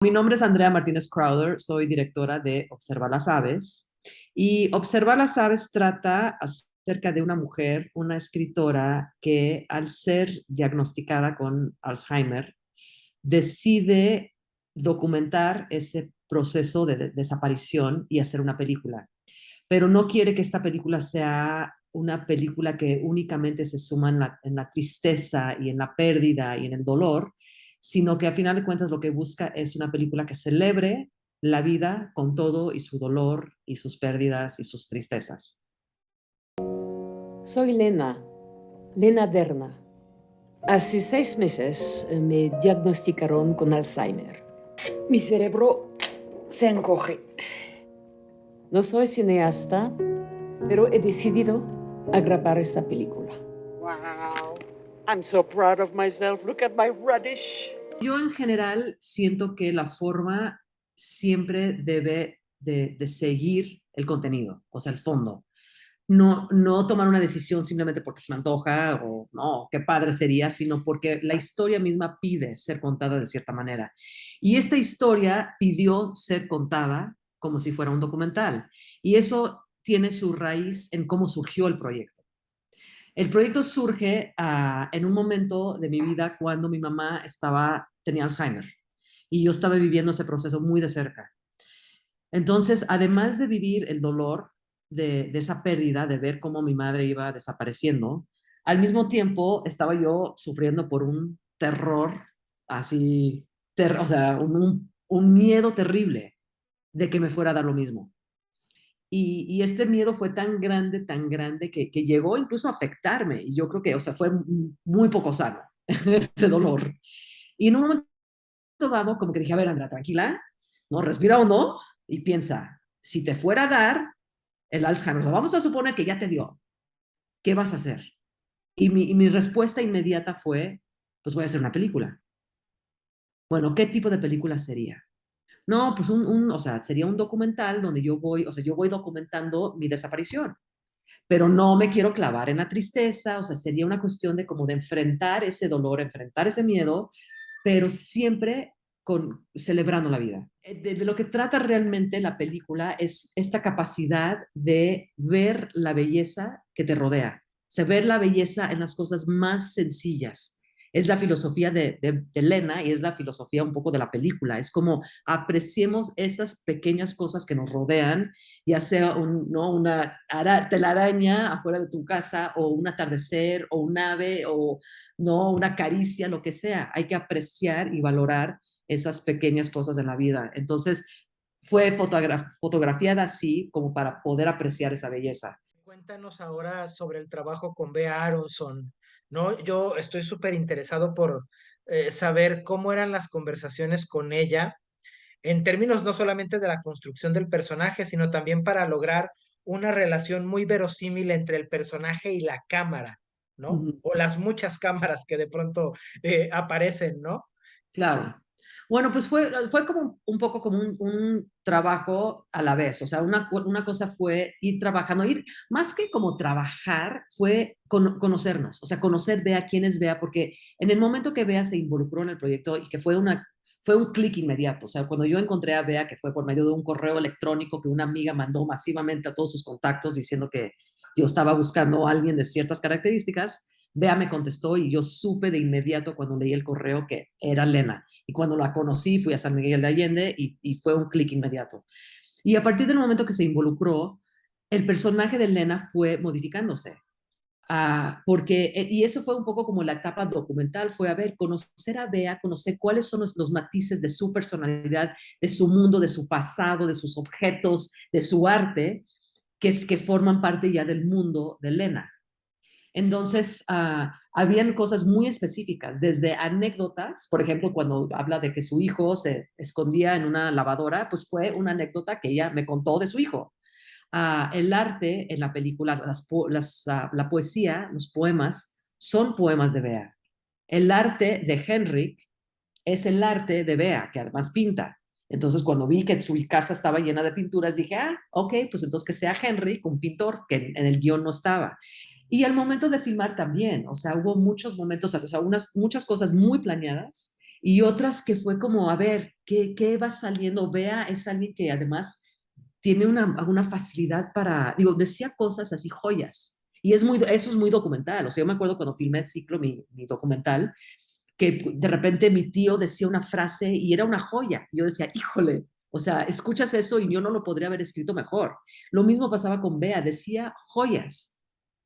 Mi nombre es Andrea Martínez Crowder, soy directora de Observa las Aves. Y Observa las Aves trata acerca de una mujer, una escritora que al ser diagnosticada con Alzheimer, decide documentar ese proceso de desaparición y hacer una película. Pero no quiere que esta película sea una película que únicamente se suma en la tristeza y en la pérdida y en el dolor, sino que a final de cuentas lo que busca es una película que celebre la vida con todo y su dolor y sus pérdidas y sus tristezas. Soy Lena Derna. Hace 6 meses me diagnosticaron con Alzheimer. Mi cerebro se encoge. No soy cineasta, pero he decidido a grabar esta película. Wow. I'm so proud of myself. Look at my radish. Yo en general siento que la forma siempre debe de seguir el contenido, o sea, el fondo. No tomar una decisión simplemente porque se me antoja o no, qué padre sería, sino porque la historia misma pide ser contada de cierta manera. Y esta historia pidió ser contada como si fuera un documental. Y eso tiene su raíz en cómo surgió el proyecto. El proyecto surge en un momento de mi vida cuando mi mamá tenía Alzheimer y yo estaba viviendo ese proceso muy de cerca. Entonces, además de vivir el dolor de esa pérdida, de ver cómo mi madre iba desapareciendo, al mismo tiempo estaba yo sufriendo por un terror así, o sea, un miedo terrible de que me fuera a dar lo mismo. Y este miedo fue tan grande que llegó incluso a afectarme. Y yo creo que, o sea, fue muy poco sano ese dolor. Y en un momento dado, como que dije, a ver, Andrea, tranquila, ¿no? Respira o no y piensa, si te fuera a dar el Alzheimer, o sea, vamos a suponer que ya te dio, ¿qué vas a hacer? Y mi respuesta inmediata fue, pues voy a hacer una película. Bueno, ¿qué tipo de película sería? No, pues o sea, sería un documental donde yo voy documentando mi desaparición, pero no me quiero clavar en la tristeza, o sea, sería una cuestión de como de enfrentar ese dolor, enfrentar ese miedo, pero siempre celebrando la vida. De lo que trata realmente la película es esta capacidad de ver la belleza que te rodea, o sea, ver la belleza en las cosas más sencillas. Es la filosofía de Lena y es la filosofía un poco de la película. Es como apreciemos esas pequeñas cosas que nos rodean, ya sea ¿no? una telaraña afuera de tu casa o un atardecer o un ave o no una caricia, lo que sea. Hay que apreciar y valorar esas pequeñas cosas en la vida. Entonces, fue fotografiada así como para poder apreciar esa belleza. Cuéntanos ahora sobre el trabajo con Bea Aronson, ¿no? Yo estoy súper interesado por saber cómo eran las conversaciones con ella, en términos no solamente de la construcción del personaje, sino también para lograr una relación muy verosímil entre el personaje y la cámara, Uh ¿no? -huh. O las muchas cámaras que de pronto aparecen, ¿no? Claro. Bueno, pues fue como un poco como un trabajo a la vez, o sea, una cosa fue ir trabajando, más que como trabajar, fue conocernos, o sea, conocer Bea, quién es Bea, porque en el momento que Bea se involucró en el proyecto y que fue un clic inmediato, o sea, cuando yo encontré a Bea, que fue por medio de un correo electrónico que una amiga mandó masivamente a todos sus contactos diciendo que yo estaba buscando a alguien de ciertas características, Bea me contestó y yo supe de inmediato cuando leí el correo que era Lena. Y cuando la conocí, fui a San Miguel de Allende y fue un clic inmediato. Y a partir del momento que se involucró, el personaje de Lena fue modificándose. Y eso fue un poco como la etapa documental, fue a ver, conocer a Bea, conocer cuáles son los matices de su personalidad, de su mundo, de su pasado, de sus objetos, de su arte, que forman parte ya del mundo de Lena. Entonces, habían cosas muy específicas, desde anécdotas, por ejemplo, cuando habla de que su hijo se escondía en una lavadora, pues fue una anécdota que ella me contó de su hijo. El arte en la película, la poesía, los poemas, son poemas de Bea. El arte de Henrik es el arte de Bea, que además pinta. Entonces, cuando vi que su casa estaba llena de pinturas, dije, ok, pues entonces que sea Henrik, un pintor, que en el guión no estaba. Y al momento de filmar también, o sea, hubo muchos momentos, o sea, muchas cosas muy planeadas y otras que fue como, a ver, ¿qué va saliendo? Bea es alguien que además tiene una facilidad para, digo, decía cosas así, joyas. Y eso es muy documental. O sea, yo me acuerdo cuando filmé Ciclo, mi documental, que de repente mi tío decía una frase y era una joya. Yo decía, híjole, o sea, escuchas eso y yo no lo podría haber escrito mejor. Lo mismo pasaba con Bea, decía joyas.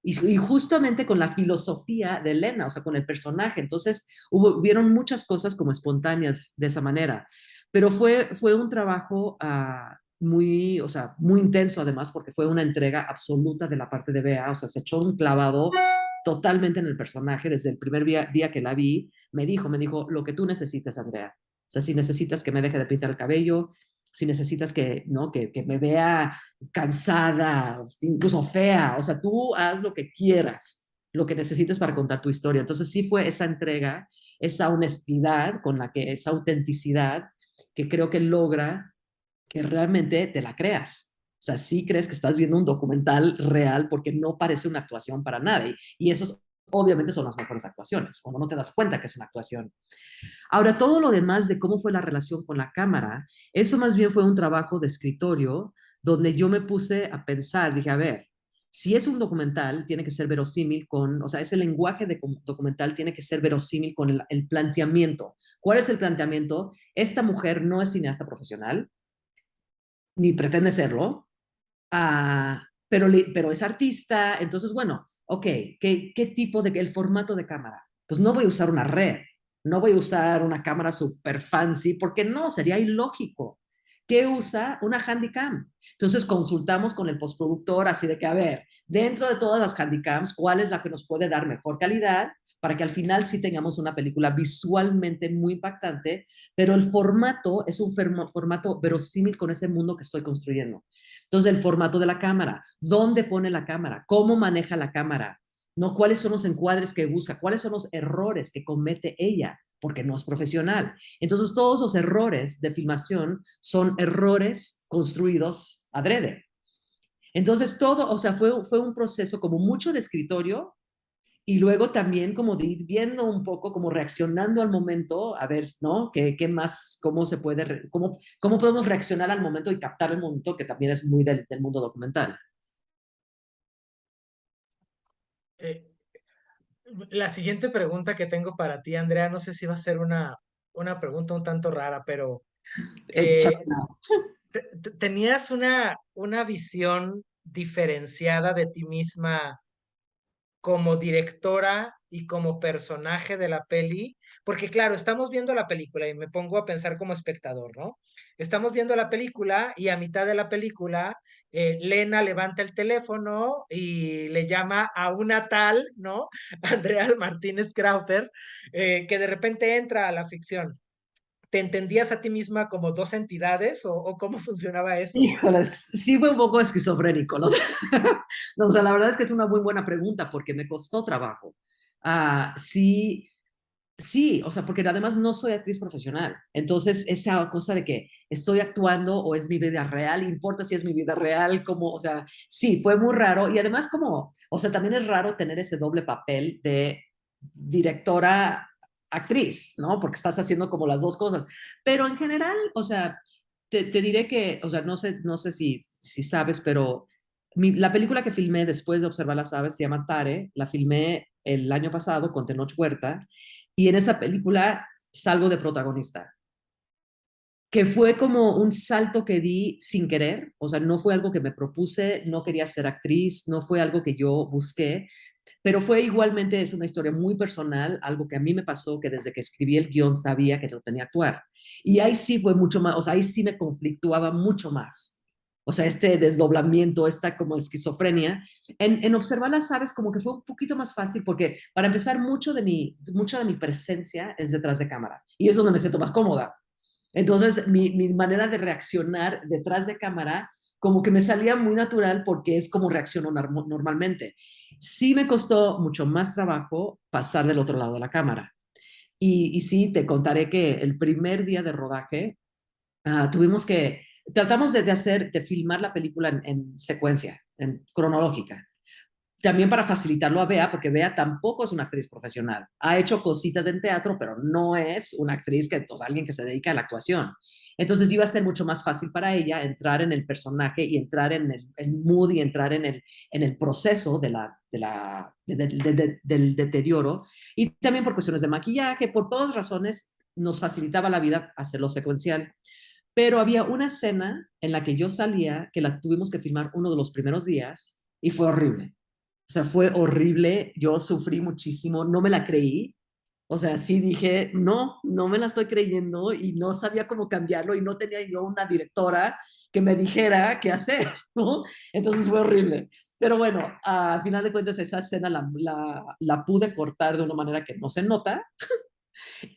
Y justamente con la filosofía de Elena, o sea, con el personaje. Entonces, hubieron muchas cosas como espontáneas de esa manera. Pero fue un trabajo muy, o sea, muy intenso además, porque fue una entrega absoluta de la parte de Bea. O sea, se echó un clavado totalmente en el personaje desde el primer día que la vi. Me dijo, lo que tú necesites, Andrea. O sea, si necesitas que me deje de pintar el cabello, si necesitas que, ¿no? que me vea cansada, incluso fea, o sea, tú haz lo que quieras, lo que necesites para contar tu historia. Entonces sí fue esa entrega, esa honestidad con la que, esa autenticidad que creo que logra que realmente te la creas. O sea, sí crees que estás viendo un documental real porque no parece una actuación para nadie. Y esos obviamente son las mejores actuaciones, cuando no te das cuenta que es una actuación. Ahora, todo lo demás de cómo fue la relación con la cámara, eso más bien fue un trabajo de escritorio donde yo me puse a pensar, dije, a ver, si es un documental, tiene que ser verosímil con, o sea, ese lenguaje de documental tiene que ser verosímil con el planteamiento. ¿Cuál es el planteamiento? Esta mujer no es cineasta profesional, ni pretende serlo, pero es artista, entonces, bueno, ok, ¿qué tipo de, el formato de cámara? Pues no voy a usar una red, no voy a usar una cámara super fancy, porque no, sería ilógico. ¿Qué usa? Una Handycam. Entonces consultamos con el postproductor así de que, a ver, dentro de todas las Handycams, ¿cuál es la que nos puede dar mejor calidad para que al final sí tengamos una película visualmente muy impactante, pero el formato es un formato verosímil con ese mundo que estoy construyendo? Entonces, el formato de la cámara, dónde pone la cámara, cómo maneja la cámara, ¿no? ¿Cuáles son los encuadres que busca? ¿Cuáles son los errores que comete ella? Porque no es profesional. Entonces, todos los errores de filmación son errores construidos adrede. Entonces, todo, o sea, fue un proceso como mucho de escritorio y luego también como de ir viendo un poco, como reaccionando al momento, a ver, ¿no? ¿Qué más, cómo se puede, cómo podemos reaccionar al momento y captar el momento, que también es muy del mundo documental? Eh, la siguiente pregunta que tengo para ti, Andrea, no sé si va a ser una pregunta un tanto rara, pero eh, Échatela. ¿tenías una visión diferenciada de ti misma como directora y como personaje de la peli? Porque claro, estamos viendo la película y me pongo a pensar como espectador, ¿no? Estamos viendo la película y a mitad de la película, Lena levanta el teléfono y le llama a una tal, ¿no? Andrea Martínez Krauter, que de repente entra a la ficción. ¿Te entendías a ti misma como dos entidades o cómo funcionaba eso? Híjoles, sí fue un poco esquizofrénico, ¿no? No, o sea, la verdad es que es una muy buena pregunta porque me costó trabajo. Sí, sí, o sea, porque además no soy actriz profesional. Entonces, esa cosa de que estoy actuando o es mi vida real, importa si es mi vida real, como, o sea, sí, fue muy raro. Y además como, o sea, también es raro tener ese doble papel de directora actriz, ¿no? Porque estás haciendo como las dos cosas. Pero en general, o sea, te diré que, o sea, no sé si sabes, pero la película que filmé después de Observar las Aves se llama Tare, la filmé el año pasado con Tenoch Huerta, y en esa película salgo de protagonista, que fue como un salto que di sin querer, o sea, no fue algo que me propuse, no quería ser actriz, no fue algo que yo busqué, pero fue igualmente, es una historia muy personal, algo que a mí me pasó, que desde que escribí el guión sabía que lo tenía que actuar. Y ahí sí fue mucho más, o sea, ahí sí me conflictuaba mucho más. O sea, este desdoblamiento, esta como esquizofrenia. En Observar las Aves como que fue un poquito más fácil porque, para empezar, mucha de mi presencia es detrás de cámara. Y es donde me siento más cómoda. Entonces, mi manera de reaccionar detrás de cámara como que me salía muy natural porque es como reacciono normalmente. Sí me costó mucho más trabajo pasar del otro lado de la cámara. Y sí, te contaré que el primer día de rodaje tratamos de filmar la película en secuencia, en cronológica. también para facilitarlo a Bea, porque Bea tampoco es una actriz profesional. Ha hecho cositas en teatro, pero no es una actriz que, o sea, alguien que se dedica a la actuación. Entonces iba a ser mucho más fácil para ella entrar en el personaje y entrar en el mood y entrar en el proceso del deterioro. Y también por cuestiones de maquillaje, por todas razones, nos facilitaba la vida hacerlo secuencial. Pero había una escena en la que yo salía, que la tuvimos que filmar uno de los primeros días, y fue horrible. O sea, fue horrible, yo sufrí muchísimo, no me la creí. O sea, sí dije, no, no me la estoy creyendo y no sabía cómo cambiarlo y no tenía yo una directora que me dijera qué hacer, ¿no? Entonces fue horrible. Pero bueno, a final de cuentas esa escena la pude cortar de una manera que no se nota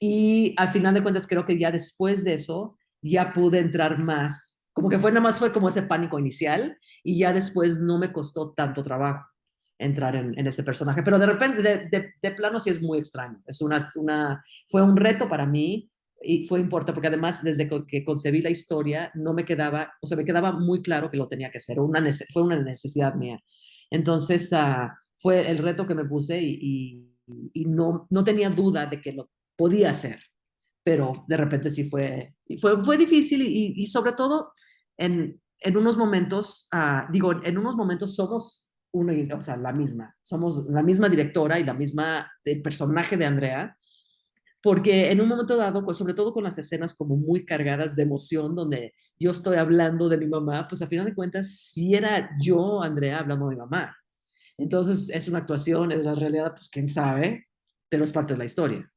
y al final de cuentas creo que ya después de eso ya pude entrar más, como que fue nada más fue como ese pánico inicial y ya después no me costó tanto trabajo entrar en ese personaje, pero de repente, de plano sí es muy extraño, es fue un reto para mí y fue importante porque además desde que concebí la historia no me quedaba, o sea, me quedaba muy claro que lo tenía que hacer, fue una necesidad mía. Entonces, fue el reto que me puse y no, no tenía duda de que lo podía hacer, pero de repente sí fue difícil y sobre todo en unos momentos, digo, en unos momentos somos uno y, o sea, la misma, somos la misma directora y la misma el personaje de Andrea, porque en un momento dado, pues sobre todo con las escenas como muy cargadas de emoción, donde yo estoy hablando de mi mamá, pues a final de cuentas sí era yo, Andrea, hablando de mi mamá. Entonces es una actuación, es la realidad, pues quién sabe, pero es parte de la historia.